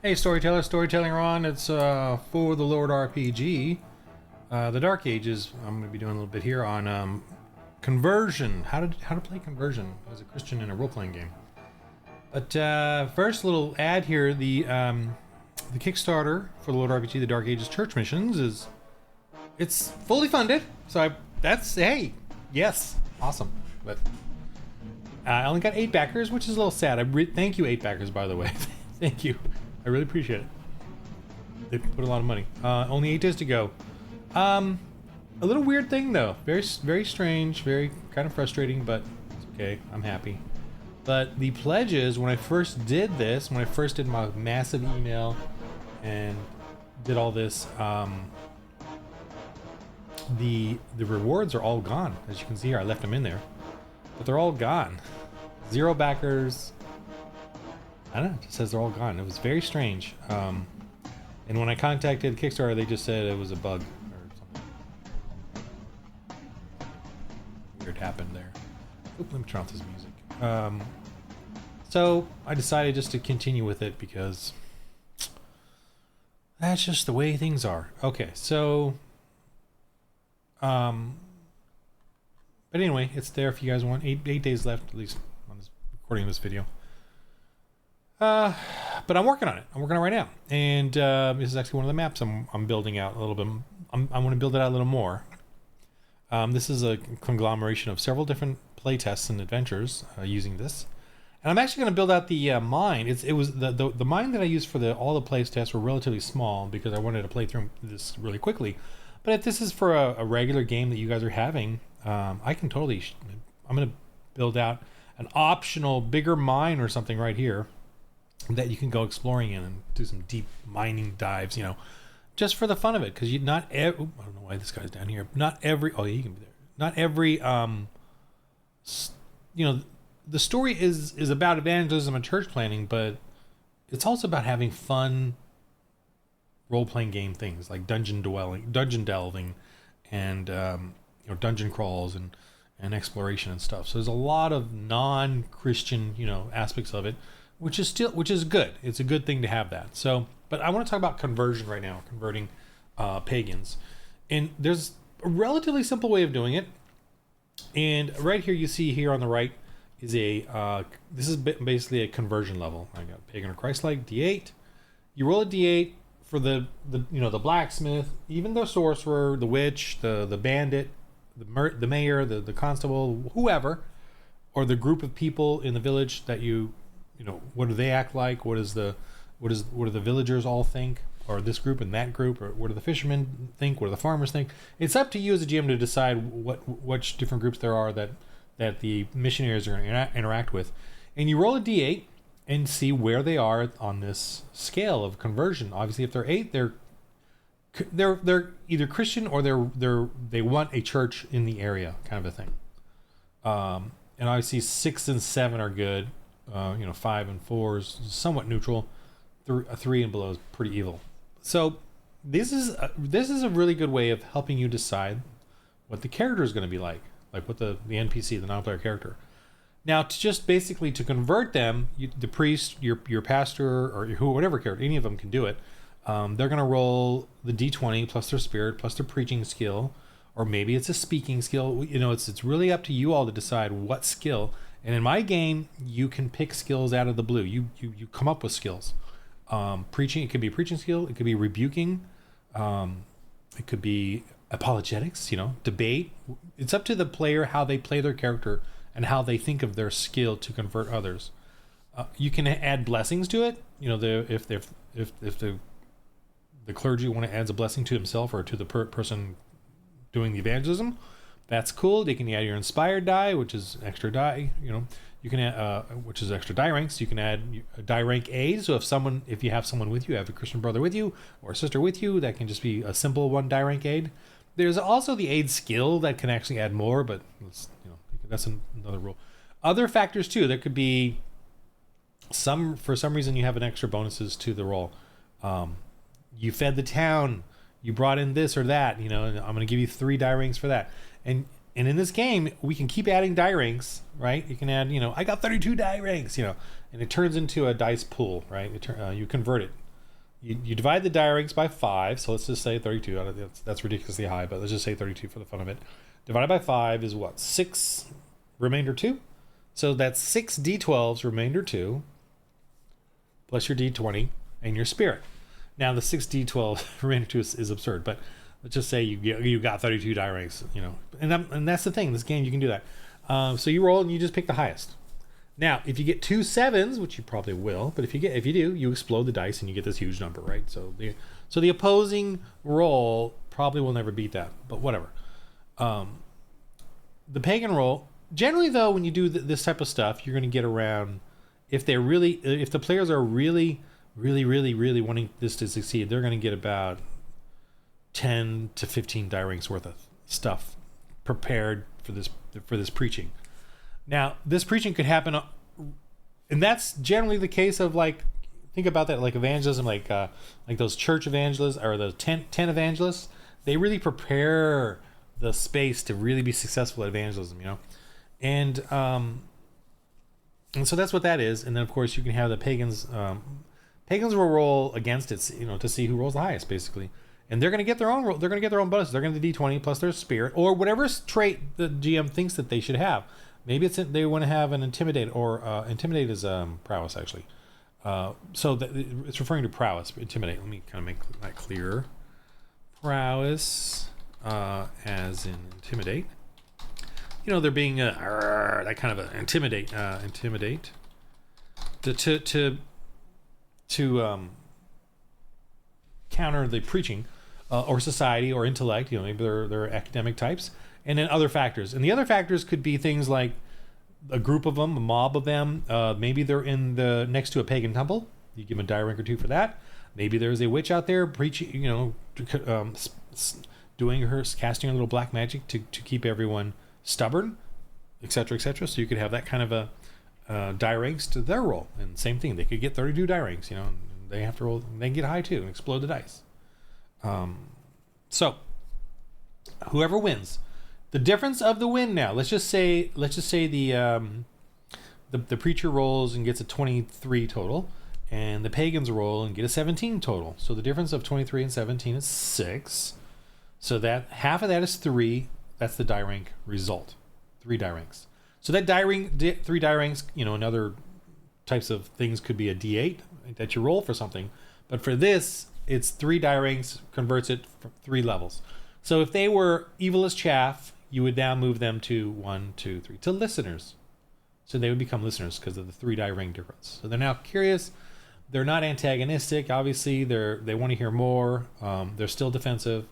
Hey, storyteller, storytelling on. It's for the Lord RPG, the Dark Ages. I'm going to be doing a little bit here on conversion, how to play conversion as a Christian in a role-playing game. But first, little ad here: the Kickstarter for the Lord RPG, the Dark Ages Church Missions it's fully funded. So hey, yes, awesome. But I only got 8 backers, which is a little sad. Thank you, 8 backers, by the way. Thank you. I really appreciate it. They put a lot of money. Only 8 days to go. A little weird thing though. Very strange. Very kind of frustrating, but it's okay. I'm happy. But the pledges, when I first did this, when I first did my massive email and did all this, the rewards are all gone. As you can see here, I left them in there, but they're all gone. 0 backers. I don't know, it just says they're all gone. It was very strange. And when I contacted Kickstarter, they just said it was a bug or something. Weird happened there. Oop, let me turn off this music. So I decided just to continue with it because that's just the way things are. Okay, so but anyway, it's there if you guys want. 8 days left, at least on this recording of this video. But I'm working on it. I'm working on it right now, and this is actually one of the maps I'm building out a little bit. I want to build it out a little more. This is a conglomeration of several different playtests and adventures using this, and I'm actually going to build out the mine. It was the mine that I used for all the playtests were relatively small because I wanted to play through this really quickly. But if this is for a regular game that you guys are having, I can totally. I'm going to build out an optional bigger mine or something right here that you can go exploring in and do some deep mining dives, just for the fun of it. Because I don't know why this guy's down here. Not every, oh yeah, you can be there. Not every, the story is about evangelism and church planning, but it's also about having fun role-playing game things like dungeon delving, and dungeon crawls and exploration and stuff. So there's a lot of non-Christian, aspects of it. Which is good. It's a good thing to have that. So, but I want to talk about conversion right now, converting pagans. And there's a relatively simple way of doing it. And right here, you see here on the right is this is basically a conversion level. I got pagan or Christ-like, D8. You roll a D8 for the blacksmith, even the sorcerer, the witch, the bandit, the mayor, the constable, whoever, or the group of people in the village that what do they act like? What do the villagers all think? Or this group and that group? Or what do the fishermen think? What do the farmers think? It's up to you as a GM to decide which different groups there are that the missionaries are going to interact with. And you roll a d8 and see where they are on this scale of conversion. Obviously, if they're 8, they're either Christian or they want a church in the area, kind of a thing. And obviously 6 and 7 are good. 5 and 4 is somewhat neutral. 3 and below is pretty evil. So this is a really good way of helping you decide what the character is going to be like what the NPC, the non-player character. Now, to convert them, the priest, your pastor, or whatever character, any of them can do it. They're going to roll the D20 plus their spirit plus their preaching skill, or maybe it's a speaking skill. It's really up to you all to decide what skill. And in my game, you can pick skills out of the blue. You come up with skills. Preaching, it could be a preaching skill. It could be rebuking. It could be apologetics, debate. It's up to the player how they play their character and how they think of their skill to convert others. You can add blessings to it. If the clergy adds a blessing to himself or to the person doing the evangelism, that's cool. They can add your inspired die, which is extra die. You can add, which is extra die ranks. You can add a die rank aid. So if you have someone with you, have a Christian brother with you or a sister with you, that can just be a simple 1 die rank aid. There's also the aid skill that can actually add more, but that's another rule. Other factors too. There could be for some reason you have an extra bonuses to the roll. You fed the town. You brought in this or that. And I'm going to give you 3 die ranks for that. And in this game, we can keep adding die ranks, right? You can add, I got 32 die ranks, and it turns into a dice pool, right? You convert it. you divide the die ranks by 5. So let's just say 32. That's ridiculously high, but let's just say 32 for the fun of it. Divided by 5 is what? 6 remainder 2. So that's 6 d12s remainder 2 plus your d20 and your spirit. Now the 6 d12 remainder 2 is absurd, but let's just say you got 32 die ranks, and that's the thing. This game you can do that. So you roll and you just pick the highest. Now, if you get 2 7s, which you probably will, but if you do, you explode the dice and you get this huge number, right? So the opposing roll probably will never beat that, but whatever. The pagan roll, generally though, when you do this type of stuff, you're going to get around, if the players are really wanting this to succeed, they're going to get about 10 to 15 die ranks worth of stuff prepared for this preaching. Now, this preaching could happen, and that's generally the case of, like, think about that, like evangelism, like those church evangelists or the tent evangelists. They really prepare the space to really be successful at evangelism, and so that's what that is. And then of course you can have the pagans. Pagans will roll against it, to see who rolls the highest, basically. And they're going to get their own roll. They're going to get their own bonus. They're going to d20 plus their spirit or whatever trait the GM thinks that they should have. Maybe they want to have an intimidate, or intimidate is prowess, actually. So it's referring to prowess. Intimidate. Let me kind of make that clearer. Prowess, as in intimidate. They're being that kind of intimidate. Intimidate. To counter the preaching, or society, or intellect. Maybe they're academic types. And then other factors. And the other factors could be things like a group of them, a mob of them. Maybe they're next to a pagan temple. You give them a die rank or 2 for that. Maybe there's a witch out there preaching, casting a little black magic to keep everyone stubborn, etc., etc. So you could have that kind of a die ranks to their roll. And same thing, they could get 32 die ranks, and they have to roll, they can get high too and explode the dice. So whoever wins. The difference of the win now. Let's just say the preacher rolls and gets a 23 total, and the pagans roll and get a 17 total. So the difference of 23 and 17 is 6. So that half of that is 3. That's the die rank result. 3 die ranks. So that 3 die ranks, in other types of things could be a D8 that you roll for something, but for this, it's 3 die ranks converts it from 3 levels. So if they were evil as chaff, you would now move them to 1, 2, 3 to listeners. So they would become listeners because of the 3 die rank difference. So they're now curious. They're not antagonistic. Obviously, they want to hear more. They're still defensive,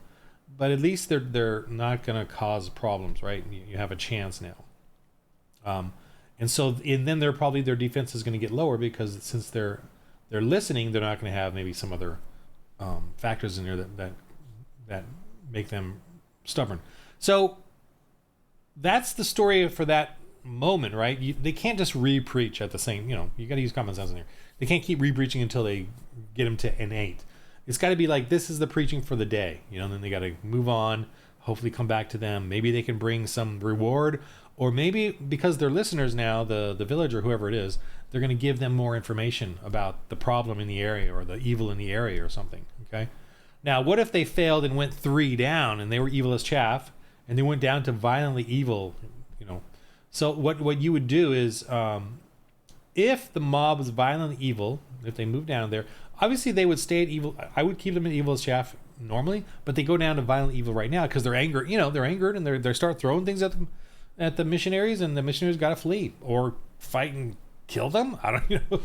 but at least they're not going to cause problems, right? You have a chance now. And then their defense is going to get lower because since they're listening, they're not going to have maybe some other factors in there that make them stubborn. So that's the story for that moment, right? They can't just re-preach at the same, you got to use common sense in there. They can't keep re-preaching until they get them to an 8. It's got to be like, this is the preaching for the day, and then they got to move on, hopefully come back to them. Maybe they can bring some reward, or maybe because they're listeners now, the village or whoever it is, they're going to give them more information about the problem in the area or the evil in the area or something, okay? Now, what if they failed and went 3 down and they were evil as chaff, and they went down to violently evil, So what you would do is, if the mob was violently evil, if they moved down there, obviously they would stay at evil. I would keep them at evil as chaff normally, but they go down to violent evil right now because they're angered. They're angered and they start throwing things at them, at the missionaries, and the missionaries got to flee or fight and kill them. I don't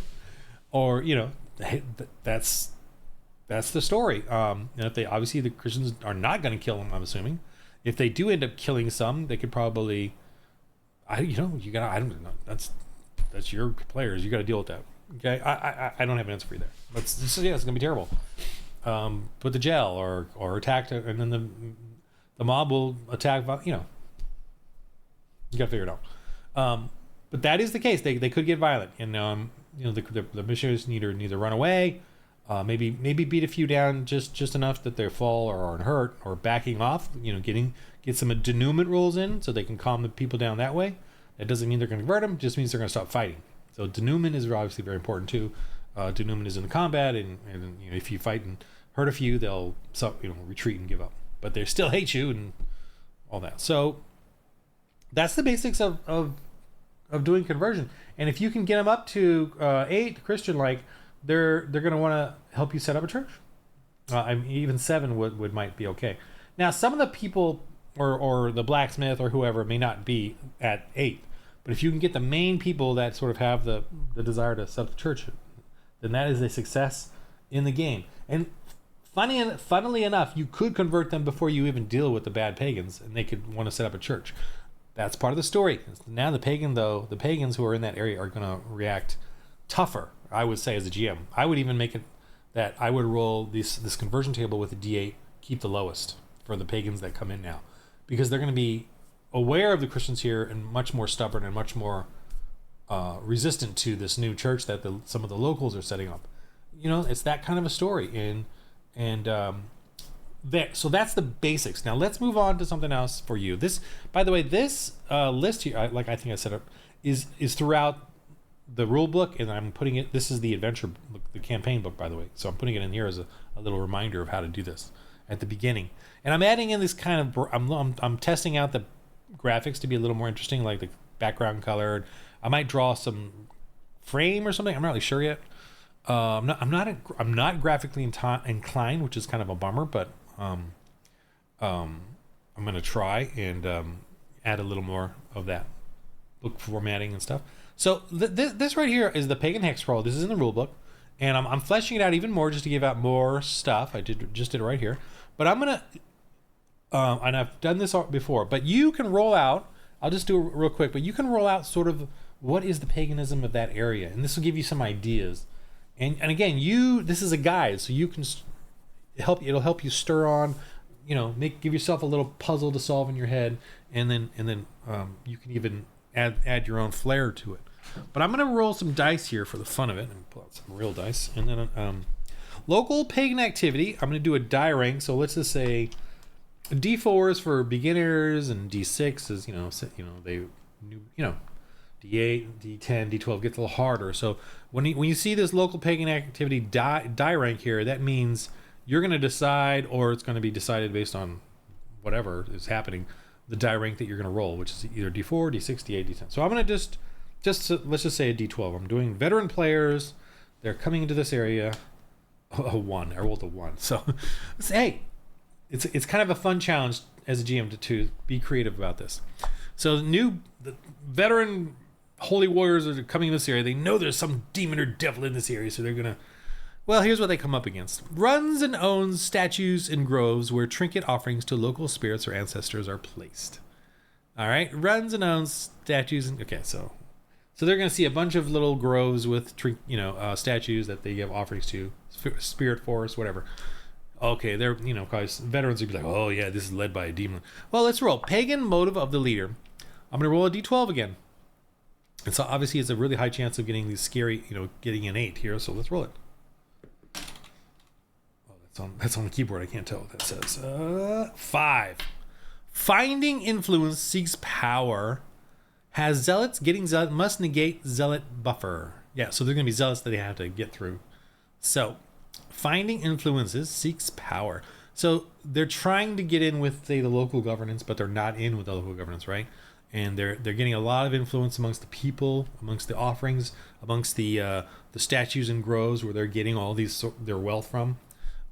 or that's the story. And if they obviously the Christians are not going to kill them, I'm assuming. If they do end up killing some, they could probably, you gotta, I don't know. That's your players. You got to deal with that. Okay, I don't have an answer for you there. But it's gonna be terrible. Put the jail or attack, and then the mob will attack. You gotta figure it out. But that is the case. They could get violent, and the missionaries need to run away. Maybe beat a few down just enough that they fall or are hurt, or backing off. Get some denouement rules in so they can calm the people down that way. That doesn't mean they're going to convert them. It just means they're going to stop fighting. So denouement is obviously very important too. denouement is in the combat, and if you fight and hurt a few, they'll retreat and give up, but they still hate you and all that. So that's the basics of doing conversion. And if you can get them up to 8 Christian, like they're going to want to help you set up a church. Even 7 might be okay. Now, some of the people or the blacksmith or whoever may not be at 8, but if you can get the main people that sort of have the desire to set up the church, then that is a success in the game. And funnily enough, you could convert them before you even deal with the bad pagans, and they could want to set up a church. That's part of the story. Now the pagans who are in that area are going to react tougher, I would say, as a GM. I would even make it that I would roll this conversion table with a D8, keep the lowest for the pagans that come in now, because they're going to be aware of the Christians here and much more stubborn and much more resistant to this new church that some of the locals are setting up. It's that kind of a story. So that's the basics. Now let's move on to something else for you. This, by the way, this list here, I think I set up, is throughout the rule book, and I'm putting it. This is the adventure book, the campaign book, by the way. So I'm putting it in here as a little reminder of how to do this at the beginning. And I'm adding in this kind of. I'm testing out the graphics to be a little more interesting, like the background color. I might draw some frame or something. I'm not really sure yet. I'm not graphically inclined, which is kind of a bummer, but I'm gonna try and add a little more of that book formatting and stuff. So this right here is the Pagan Hex Crawl. This is in the rule book, and I'm fleshing it out even more just to give out more stuff. I just did it right here, but I'm gonna and I've done this before, but you can roll out. I'll just do it real quick, but you can roll out sort of what is the paganism of that area, and this will give you some ideas. And again, this is a guide, so you can it'll help you stir on, give yourself a little puzzle to solve in your head, and then you can even add your own flair to it. But I'm gonna roll some dice here for the fun of it, and pull out some real dice, and then local pagan activity. I'm gonna do a die rank. So let's just say D4 is for beginners, and D6 is D8, D10, D12 gets a little harder. So when you see this local pagan activity die rank here, that means you're going to decide, or it's going to be decided based on whatever is happening, the die rank that you're going to roll, which is either D4, D6, D8, D10. So I'm going to just let's just say a D12. I'm doing veteran players. They're coming into this area. A 1. I rolled a 1. So hey, it's kind of a fun challenge as a GM to be creative about this. So the veteran holy warriors are coming in this area. They know there's some demon or devil in this area, so they're gonna. Well, here's what they come up against: runs and owns statues in groves where trinket offerings to local spirits or ancestors are placed. All right, runs and owns statues. Okay, so they're gonna see a bunch of little groves with statues that they give offerings to, spirit forest, whatever. Okay, they're because veterans would be like, oh yeah, this is led by a demon. Well, let's roll pagan motive of the leader. I'm gonna roll a D12 again. And so obviously it's a really high chance of getting these scary, getting an 8 here. So let's roll it. Oh, that's on the keyboard. I can't tell what that says. 5. Finding influence seeks power. Has zealots. Getting zealot must negate zealot buffer. Yeah, so there's going to be zealots that they have to get through. So finding influences seeks power. So they're trying to get in with, say, the local governance, but they're not in with the local governance, right? And they're getting a lot of influence amongst the people, amongst the offerings, amongst the statues and groves where they're getting all their wealth from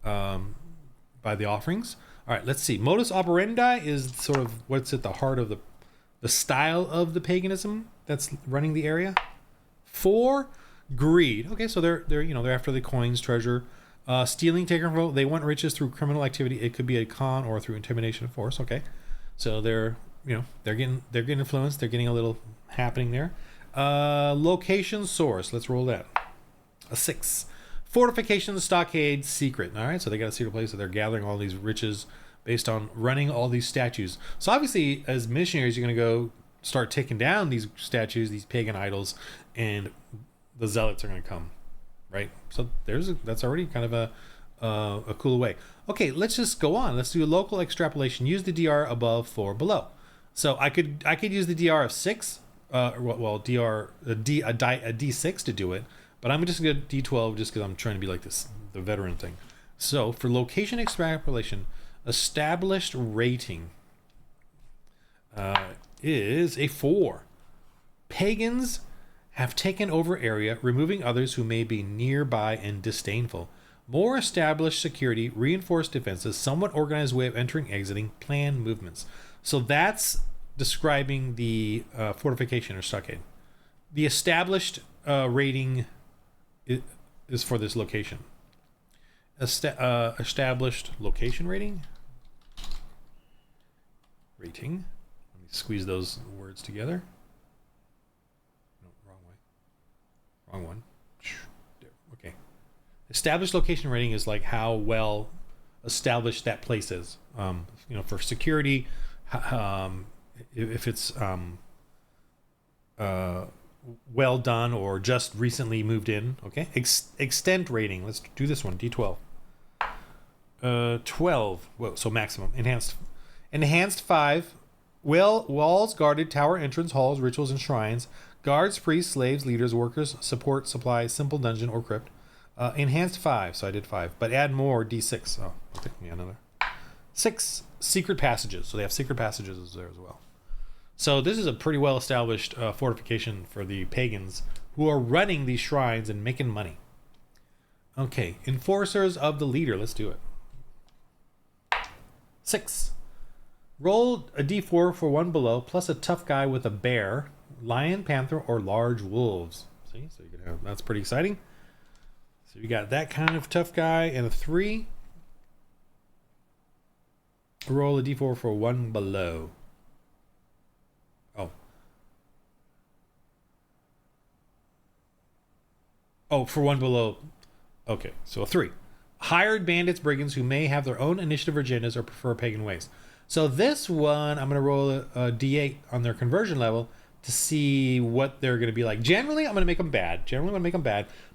by the offerings. All right, let's see. Modus operandi is sort of what's at the heart of the style of the paganism that's running the area. 4, greed. Okay, so they're after the coins, treasure, stealing, taking control. They want riches through criminal activity. It could be a con or through intimidation of force. Okay, so they're getting influenced. They're getting a little happening there. Location source. Let's roll that. A 6. Fortification, stockade, secret. All right, so they got a secret place, so they're gathering all these riches based on running all these statues. So obviously, as missionaries, you're going to go start taking down these statues, these pagan idols, and the zealots are going to come, right? So that's already kind of a cool way. Okay, let's just go on. Let's do a local extrapolation. Use the DR above for below. So I could use the DR of 6, DR a D6 to do it, But I'm just going to D12 just because I'm trying to be like this, the veteran thing. So for location extrapolation, established rating is a 4. Pagans have taken over area, removing others who may be nearby and disdainful. More established security, reinforced defenses, somewhat organized way of entering, exiting, planned movements. So that's describing the fortification or stockade. The established rating is for this location. Established location rating? Rating. Let me squeeze those words together. No, wrong way. Wrong one. Okay. Established location rating is like how well established that place is. For security, if it's well done or just recently moved in. Okay. Extent rating. Let's do this one. D12. 12. Whoa, so maximum. Enhanced 5. Walls, guarded, tower entrance, halls, rituals, and shrines. Guards, priests, slaves, leaders, workers, support, supply, simple dungeon or crypt. Enhanced 5, so I did 5. But add more, D6. Oh, I'll take me another. 6. Secret passages. So they have secret passages there as well. So this is a pretty well-established fortification for the pagans who are running these shrines and making money. Okay, enforcers of the leader. Let's do it. 6. Roll a d4 for 1 below, plus a tough guy with a bear, lion, panther, or large wolves. See, so you can have that's pretty exciting. So you got that kind of tough guy and a 3. Roll a d4 for 1 below. Oh, for 1 below. Okay, so a 3. Hired bandits, brigands who may have their own initiative or agendas or prefer pagan ways. So this one, I'm going to roll a d8 on their conversion level to see what they're going to be like. Generally, I'm going to make them bad.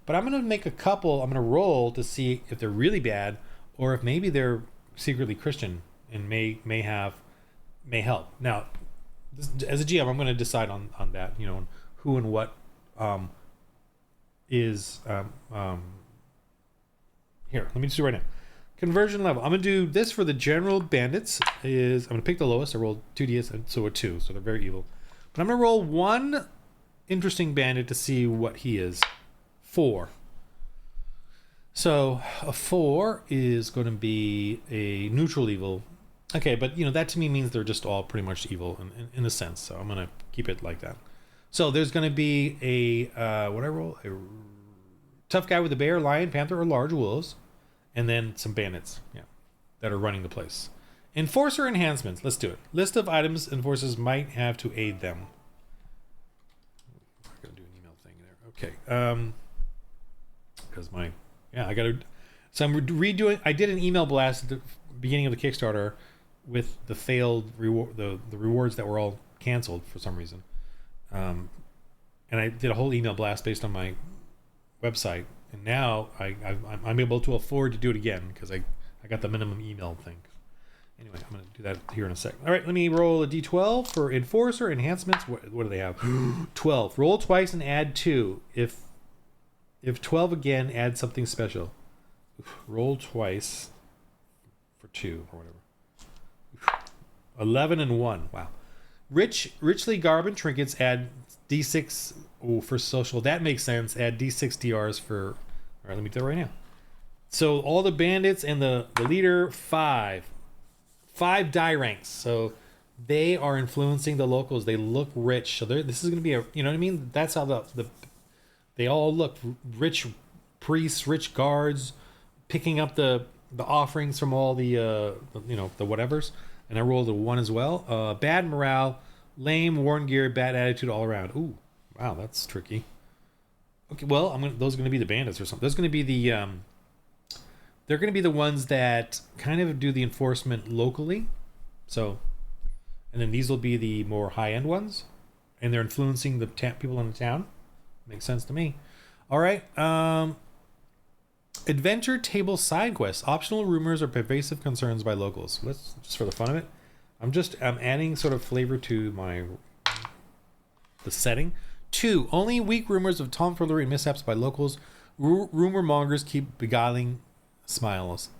But I'm going to make a couple. I'm going to roll to see if they're really bad or if maybe they're secretly Christian and may help. Now, as a GM, I'm going to decide on that, who and what is here. Let me just do it right now. Conversion level. I'm going to do this for the general bandits. I'm going to pick the lowest. I rolled 2d8, so a 2. So they're very evil. But I'm going to roll 1 interesting bandit to see what he is. 4. So a 4 is going to be a neutral evil. Okay, but that to me means they're just all pretty much evil in a sense. So I'm going to keep it like that. So there's going to be what I roll? A tough guy with a bear, lion, panther, or large wolves. And then some bandits, that are running the place. Enforcer enhancements. Let's do it. List of items enforcers might have to aid them. I'm gonna do an email thing there. Okay. Because I got to. So I'm redoing. I did an email blast at the beginning of the Kickstarter with the failed reward, the rewards that were all canceled for some reason. And I did a whole email blast based on my website. And now I'm able to afford to do it again because I got the minimum email thing. Anyway, I'm going to do that here in a sec. All right, let me roll a d12 for enforcer enhancements. What do they have? 12. Roll twice and add 2. If 12 again, add something special. Roll twice for 2 or whatever. 11 and 1. Wow. Richly garbed and trinkets, add d6 for social. That makes sense. Add d6 DRs for. All right, let me do that right now. So all the bandits and the leader, 5 die ranks. So they are influencing the locals. They look rich. So this is going to be you know what I mean? That's how they all look rich priests, rich guards, picking up the offerings from all the the whatevers. And I rolled a 1 as well. Bad morale, lame, worn gear, bad attitude all around. Ooh, wow, that's tricky. Okay, well, those are going to be the bandits or something. Those are going to be they're going to be the ones that kind of do the enforcement locally. So, and then these will be the more high-end ones, and they're influencing the people in the town. Makes sense to me. All right. Adventure table side quests. Optional rumors or pervasive concerns by locals. Let's just for the fun of it. I'm adding sort of flavor to the setting. 2. Only weak rumors of tomfoolery and mishaps by locals. Rumor mongers keep beguiling smiles.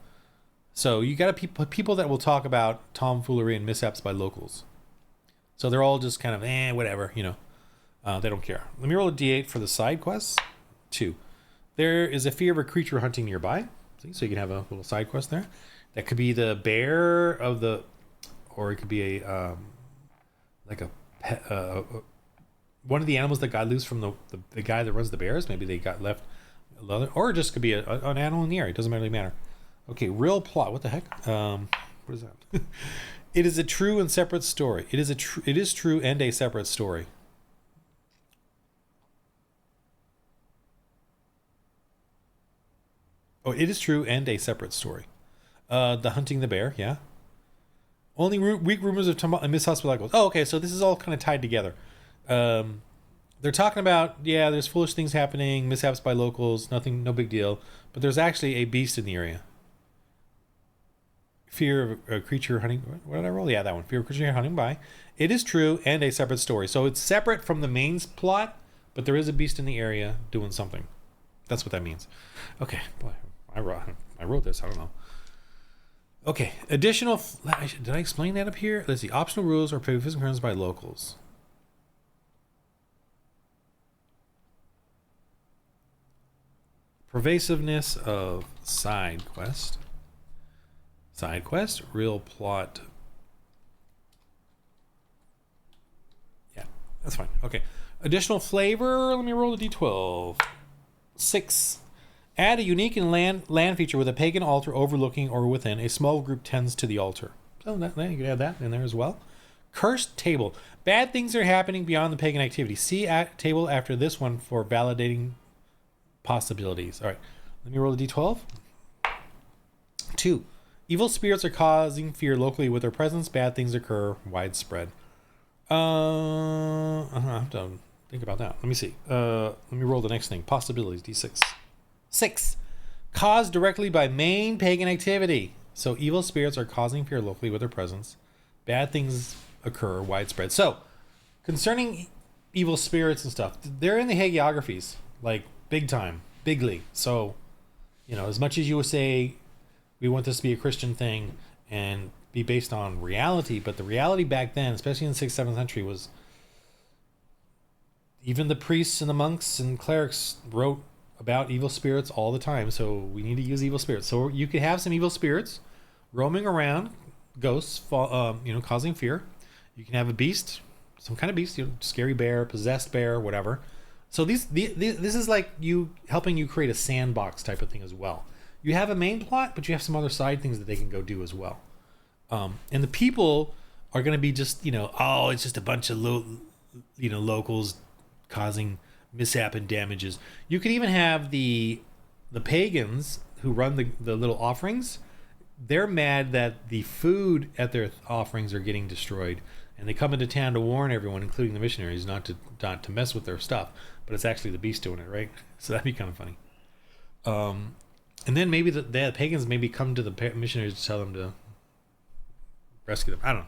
So you got people that will talk about tomfoolery and mishaps by locals. So they're all just kind of whatever, they don't care. Let me roll a d8 for the side quests. 2. There is a fear of a creature hunting nearby. See, so you can have a little side quest there. That could be the bear of the, or it could be a like a pet, one of the animals that got loose from the guy that runs the bears. Maybe they got left, or it just could be an animal in the area. It doesn't really matter. Okay, real plot. What the heck? What is that? It is a true and separate story. It is true and a separate story. Oh, it is true and a separate story. The hunting the bear, yeah. Only weak rumors of mishaps by locals. Oh, okay, so this is all kind of tied together. They're talking about, there's foolish things happening, mishaps by locals, nothing, no big deal. But there's actually a beast in the area. Fear of a creature hunting. What did I roll? Yeah, that one. Fear of a creature hunting by. It is true and a separate story. So it's separate from the main plot, but there is a beast in the area doing something. That's what that means. Okay, boy, I wrote this. I don't know. Okay, additional. Did I explain that up here? Let's see. Optional rules are prohibited crimes by locals. Pervasiveness of side quest. Side quest, real plot. Yeah, that's fine. Okay. Additional flavor. Let me roll the d12. 6. Add a unique and land feature with a pagan altar overlooking or within. A small group tends to the altar. So you can add that in there as well. Cursed table. Bad things are happening beyond the pagan activity. See table after this one for validating possibilities. All right. Let me roll the d12. 2. Evil spirits are causing fear locally with their presence. Bad things occur widespread. I have to think about that. Let me see. Let me roll the next thing. Possibilities, d6. 6. Caused directly by main pagan activity. So evil spirits are causing fear locally with their presence. Bad things occur widespread. So, concerning evil spirits and stuff, they're in the hagiographies, like big time, bigly. So, as much as you would say, we want this to be a Christian thing and be based on reality, but the reality back then, especially in the 6th, 7th century, was even the priests and the monks and clerics wrote about evil spirits all the time. So we need to use evil spirits. So you could have some evil spirits roaming around, ghosts, causing fear. You can have a beast, some kind of beast, scary bear, possessed bear, whatever. So this is like helping you create a sandbox type of thing as well. You have a main plot, but you have some other side things that they can go do as well. And the people are going to be just, it's just a bunch of locals causing mishap and damages. You could even have the pagans who run the little offerings. They're mad that the food at their offerings are getting destroyed, and they come into town to warn everyone, including the missionaries, not to mess with their stuff. But it's actually the beast doing it, right? So that'd be kind of funny. And then maybe the pagans maybe come to the missionaries to tell them to rescue them. I don't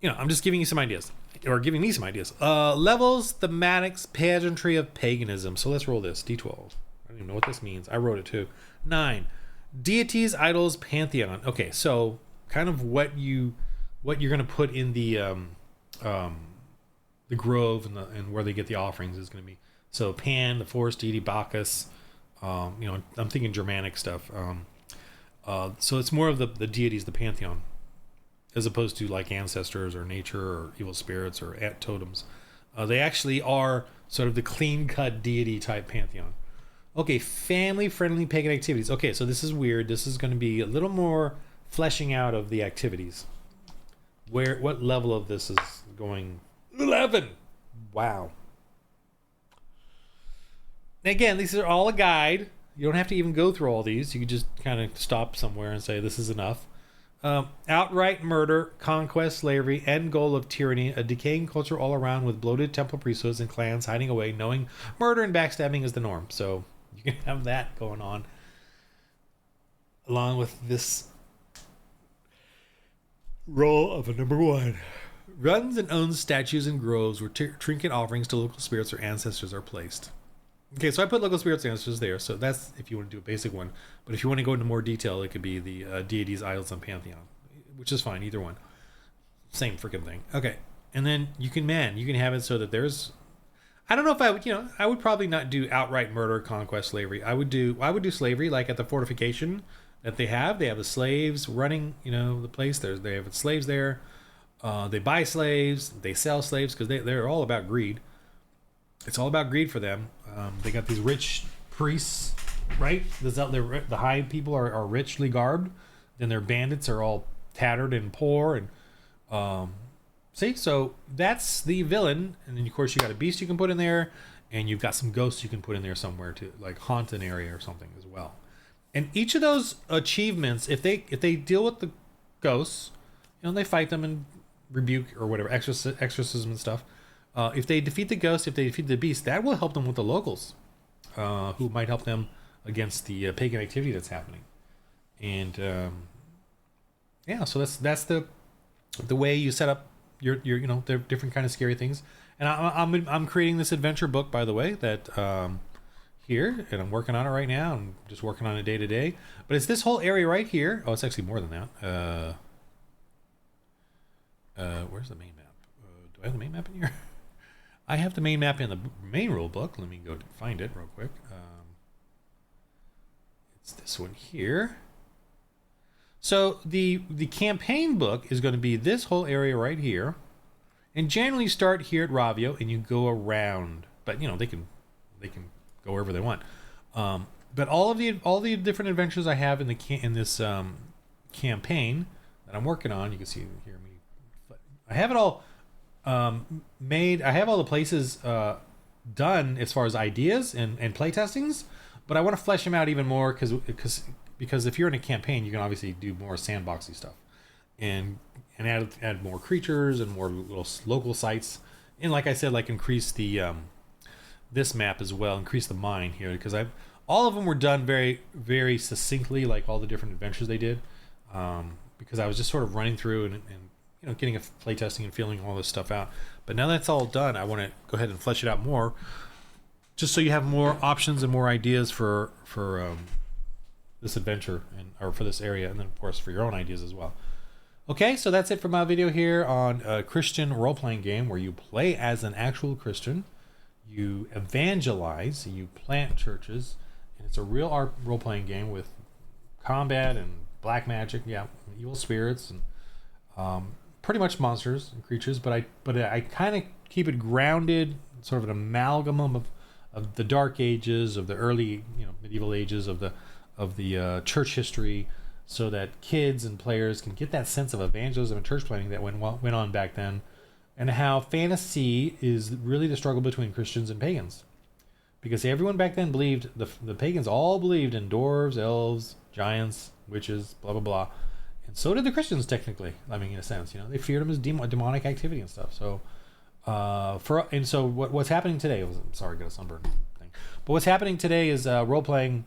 know. I'm just giving you some ideas, or giving me some ideas. Levels, thematics, pageantry of paganism. So let's roll this. D12. I don't even know what this means. I wrote it too. 9. Deities, idols, pantheon. Okay, so kind of what you're going to put in the grove and where they get the offerings is going to be. So Pan, the forest deity, Bacchus. I'm thinking Germanic stuff. So it's more of the deities, the pantheon, as opposed to like ancestors or nature or evil spirits or totems. They actually are sort of the clean-cut deity type pantheon. Okay, family-friendly pagan activities. Okay, so this is weird. This is going to be a little more fleshing out of the activities. What level of this is going? 11. Wow. Again, these are all a guide. You don't have to even go through all these. You can just kind of stop somewhere and say this is enough. Outright murder, conquest, slavery, end goal of tyranny, a decaying culture all around with bloated temple priesthoods and clans hiding away, knowing murder and backstabbing is the norm. So you can have that going on along with this role of a number 1. Runs and owns statues and groves where trinket offerings to local spirits or ancestors are placed. Okay, so I put local spirits and ancestors there, so that's if you want to do a basic one. But if you want to go into more detail, it could be the deities, idols, and pantheon, which is fine, either one. Same freaking thing. Okay, and then you can have it so that there's. I don't know if I would, I would probably not do outright murder, conquest, slavery. I would do slavery like at the fortification that they have. They have the slaves running, the place. They have slaves there. They buy slaves. They sell slaves because they're all about greed. It's all about greed for them. They got these rich priests, right? The high people are richly garbed. Then their bandits are all tattered and poor. And see, so that's the villain. And then of course you got a beast you can put in there, and you've got some ghosts you can put in there somewhere to like haunt an area or something as well. And each of those achievements, if they deal with the ghosts, they fight them and rebuke or whatever exorcism and stuff. If they defeat the ghost, if they defeat the beast, that will help them with the locals, who might help them against the pagan activity that's happening. And so that's the way you set up your there are different kind of scary things. And I'm creating this adventure book, by the way, that here, and I'm working on it right now. I'm just working on it day to day. But it's this whole area right here. Oh, it's actually more than that. Where's the main map? Do I have the main map in here? I have the main map in the main rule book. Let me go find it real quick. It's this one here. So the campaign book is going to be this whole area right here, and generally start here at Ravio and you go around. But they can go wherever they want. But all the different adventures I have in this campaign that I'm working on, you can see here. I have it all made. I have all the places done as far as ideas and play testings, but I want to flesh them out even more because if you're in a campaign, you can obviously do more sandboxy stuff and add more creatures and more little local sites, and like I said, like increase the this map as well, increase the mine here, because all of them were done very, very succinctly, like all the different adventures they did, because I was just sort of running through and getting a playtesting and feeling all this stuff out. But now that's all done, I want to go ahead and flesh it out more, just so you have more options and more ideas for this adventure or for this area, and then of course for your own ideas as well. Okay, so that's it for my video here on a Christian role-playing game where you play as an actual Christian, you evangelize, you plant churches, and it's a real role-playing game with combat and black magic, evil spirits, and pretty much monsters and creatures, but I kind of keep it grounded, sort of an amalgam of the Dark Ages, of the early medieval ages, of the church history, so that kids and players can get that sense of evangelism and church planning that went on back then, and how fantasy is really the struggle between Christians and pagans, because everyone back then believed the pagans all believed in dwarves, elves, giants, witches, blah blah blah. And so did the Christians, technically. I mean, in a sense, they feared them as demonic activity and stuff. So, what's happening today? Sorry, I got a sunburn thing. But what's happening today is role playing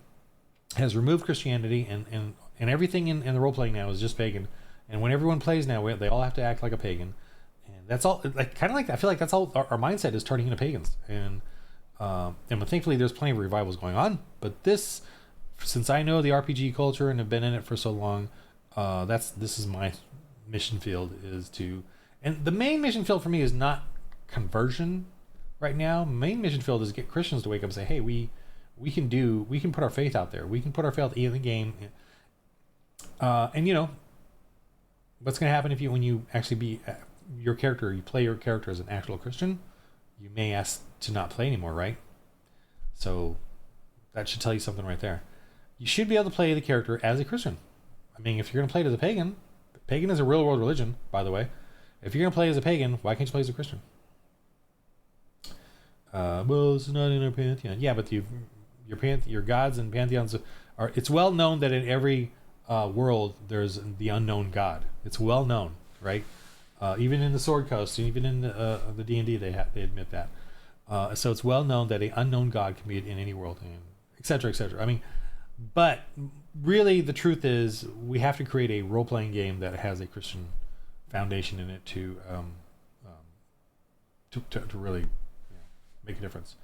has removed Christianity, and everything in the role playing now is just pagan. And when everyone plays now, they all have to act like a pagan, and that's all. I feel like that's all our mindset is turning into pagans. And thankfully, there's plenty of revivals going on. But this, since I know the RPG culture and have been in it for so long. This is my mission field, and the main mission field for me is not conversion right now. Main mission field is get Christians to wake up and say, hey, we can put our faith out there. We can put our faith in the game. And what's going to happen when you actually be your character, you play your character as an actual Christian, you may ask to not play anymore, right? So that should tell you something right there. You should be able to play the character as a Christian. I mean, if you're going to play it as a pagan is a real world religion, by the way. If you're going to play as a pagan, why can't you play as a Christian? Well, this is not in our pantheon. Yeah, but your gods and pantheons are. It's well known that in every world there's the unknown god. It's well known, right? Even in the Sword Coast, even in the D&D, they admit that. So it's well known that an unknown god can be in any world, and et cetera, et cetera. I mean, but really the truth is we have to create a role-playing game that has a Christian foundation in it to to really make a difference.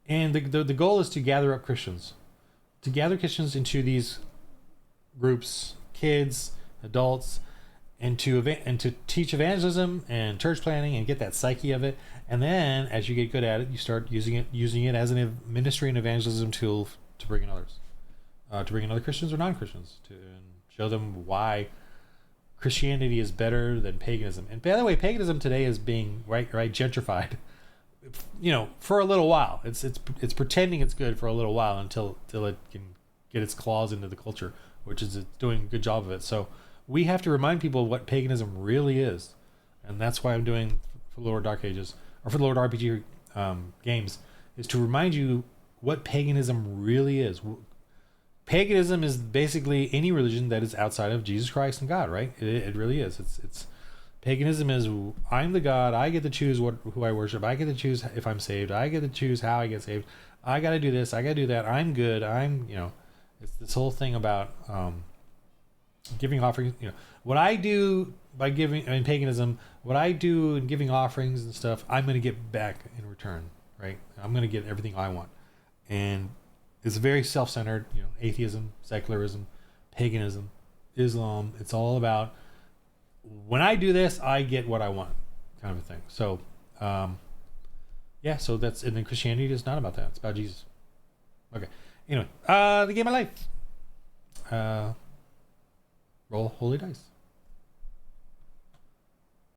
And the goal is to gather up Christians, to gather Christians into these groups, kids, adults, and to teach evangelism and church planning and get that psyche of it. And then as you get good at it, you start using it as a ministry and evangelism tool to bring in others, to bring in other Christians or non-Christians, to show them why Christianity is better than paganism. And by the way, paganism today is being right gentrified, for a little while. It's pretending it's good for a little while until it can get its claws into the culture, which is it's doing a good job of it. So we have to remind people what paganism really is, and that's why I'm doing for the Lord Dark Ages, or for the Lord RPG games, is to remind you what paganism really is. Paganism is basically any religion that is outside of Jesus Christ and God, right? It really is. It's paganism is, I'm the God. I get to choose who I worship. I get to choose if I'm saved. I get to choose how I get saved. I got to do this. I got to do that. I'm good. It's this whole thing about giving offerings. What I do by giving, paganism, what I do in giving offerings and stuff, I'm going to get back in return, right? I'm going to get everything I want. And it's very self-centered, atheism, secularism, paganism, Islam. It's all about, when I do this, I get what I want, kind of a thing. So, so that's, and then Christianity is not about that. It's about Jesus. Okay. Anyway, the game of life. Roll holy dice.